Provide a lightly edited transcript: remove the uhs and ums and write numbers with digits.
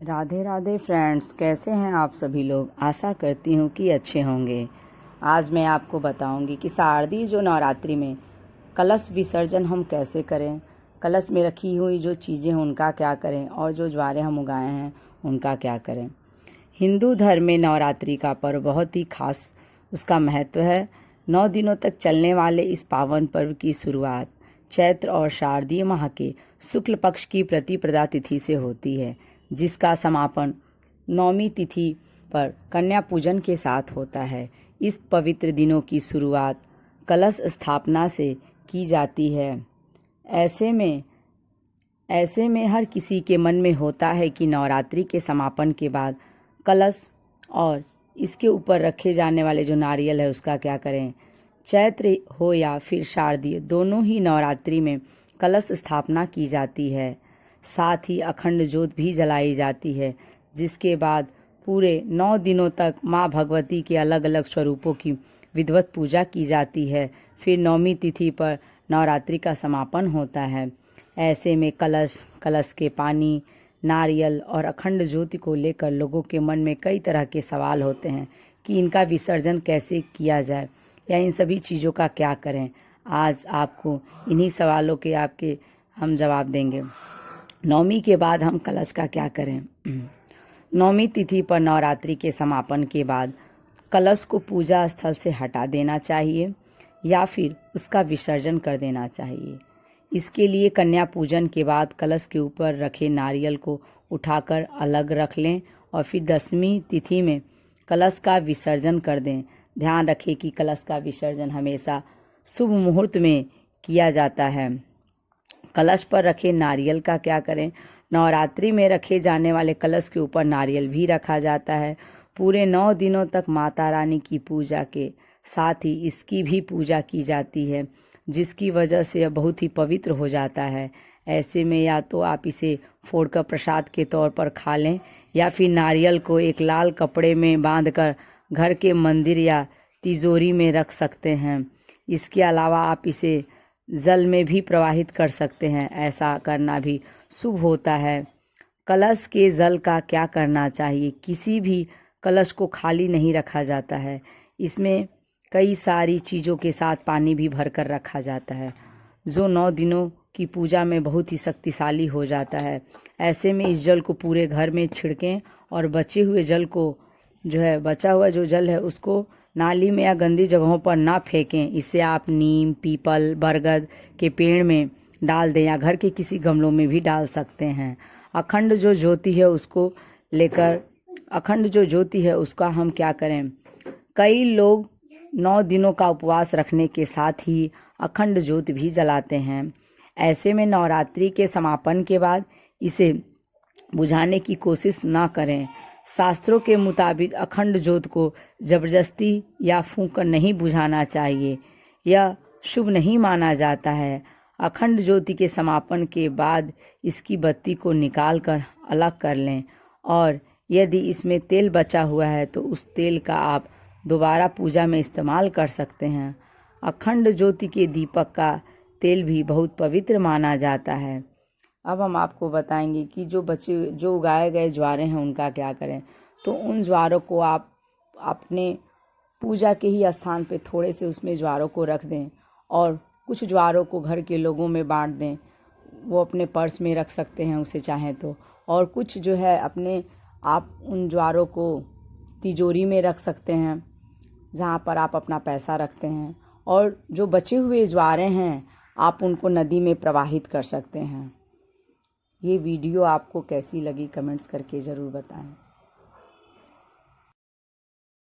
Radhe Radhe friends, कैसे हैं आप सभी लोग। आशा करती हूँ कि अच्छे होंगे। आज मैं आपको बताऊंगी कि शारदीय जो नवरात्रि में कलश विसर्जन हम कैसे करें, कलश में रखी हुई जो चीज़ें हैं उनका क्या करें और जो ज्वारे हम उगाए हैं उनका क्या करें। हिंदू धर्म में नवरात्रि का पर्व बहुत ही खास उसका महत्व है। 9 दिनों तक चलने वाले इस पावन पर्व की शुरुआत चैत्र और शारदीय माह के शुक्ल पक्ष की प्रतिपदा तिथि से होती है, जिसका समापन नौमी तिथि पर कन्या पूजन के साथ होता है। इस पवित्र दिनों की शुरुआत कलश स्थापना से की जाती है। ऐसे में हर किसी के मन में होता है कि नवरात्रि के समापन के बाद कलश और इसके ऊपर रखे जाने वाले जो नारियल है उसका क्या करें। चैत्र हो या फिर शारदीय, दोनों ही नवरात्रि में कलश स्थापना की जाती है। साथ ही अखंड ज्योत भी जलाई जाती है, जिसके बाद पूरे 9 दिनों तक माँ भगवती के अलग अलग स्वरूपों की विधिवत पूजा की जाती है। फिर 9वीं तिथि पर नवरात्रि का समापन होता है। ऐसे में कलश के पानी, नारियल और अखंड ज्योति को लेकर लोगों के मन में कई तरह के सवाल होते हैं कि इनका विसर्जन कैसे किया जाए या इन सभी चीज़ों का क्या करें। आज आपको इन्हीं सवालों के हम जवाब देंगे। 9वीं के बाद हम कलश का क्या करें। 9वीं तिथि पर नवरात्रि के समापन के बाद कलश को पूजा स्थल से हटा देना चाहिए या फिर उसका विसर्जन कर देना चाहिए। इसके लिए कन्या पूजन के बाद कलश के ऊपर रखे नारियल को उठाकर अलग रख लें और फिर 10वीं तिथि में कलश का विसर्जन कर दें। ध्यान रखें कि कलश का विसर्जन हमेशा शुभ मुहूर्त में किया जाता है। कलश पर रखे नारियल का क्या करें। नवरात्रि में रखे जाने वाले कलश के ऊपर नारियल भी रखा जाता है। पूरे 9 दिनों तक माता रानी की पूजा के साथ ही इसकी भी पूजा की जाती है, जिसकी वजह से यह बहुत ही पवित्र हो जाता है। ऐसे में या तो आप इसे फोड़कर प्रसाद के तौर पर खा लें या फिर नारियल को एक लाल कपड़े में बांधकर घर के मंदिर या तिजोरी में रख सकते हैं। इसके अलावा आप इसे जल में भी प्रवाहित कर सकते हैं। ऐसा करना भी शुभ होता है। कलश के जल का क्या करना चाहिए। किसी भी कलश को खाली नहीं रखा जाता है। इसमें कई सारी चीज़ों के साथ पानी भी भरकर रखा जाता है, जो 9 दिनों की पूजा में बहुत ही शक्तिशाली हो जाता है। ऐसे में इस जल को पूरे घर में छिड़कें और बचे हुए जल को बचा हुआ जो जल है उसको नाली में या गंदी जगहों पर ना फेंकें। इसे आप नीम, पीपल, बरगद के पेड़ में डाल दें या घर के किसी गमलों में भी डाल सकते हैं। अखंड जो ज्योति है उसका हम क्या करें। कई लोग 9 दिनों का उपवास रखने के साथ ही अखंड ज्योति भी जलाते हैं। ऐसे में नवरात्रि के समापन के बाद इसे बुझाने की कोशिश ना करें। शास्त्रों के मुताबिक अखंड ज्योत को जबरदस्ती या फूंक कर नहीं बुझाना चाहिए, यह शुभ नहीं माना जाता है। अखंड ज्योति के समापन के बाद इसकी बत्ती को निकाल कर अलग कर लें और यदि इसमें तेल बचा हुआ है तो उस तेल का आप दोबारा पूजा में इस्तेमाल कर सकते हैं। अखंड ज्योति के दीपक का तेल भी बहुत पवित्र माना जाता है। अब हम आपको बताएंगे कि जो उगाए गए ज्वारे हैं उनका क्या करें। तो उन ज्वारों को आप अपने पूजा के ही स्थान पे थोड़े से उसमें ज्वारों को रख दें और कुछ ज्वारों को घर के लोगों में बांट दें। वो अपने पर्स में रख सकते हैं उसे चाहें तो, और कुछ आप उन ज्वारों को तिजोरी में रख सकते हैं जहाँ पर आप अपना पैसा रखते हैं, और जो बचे हुए ज्वारे हैं आप उनको नदी में प्रवाहित कर सकते हैं। ये वीडियो आपको कैसी लगी कमेंट्स करके ज़रूर बताएं।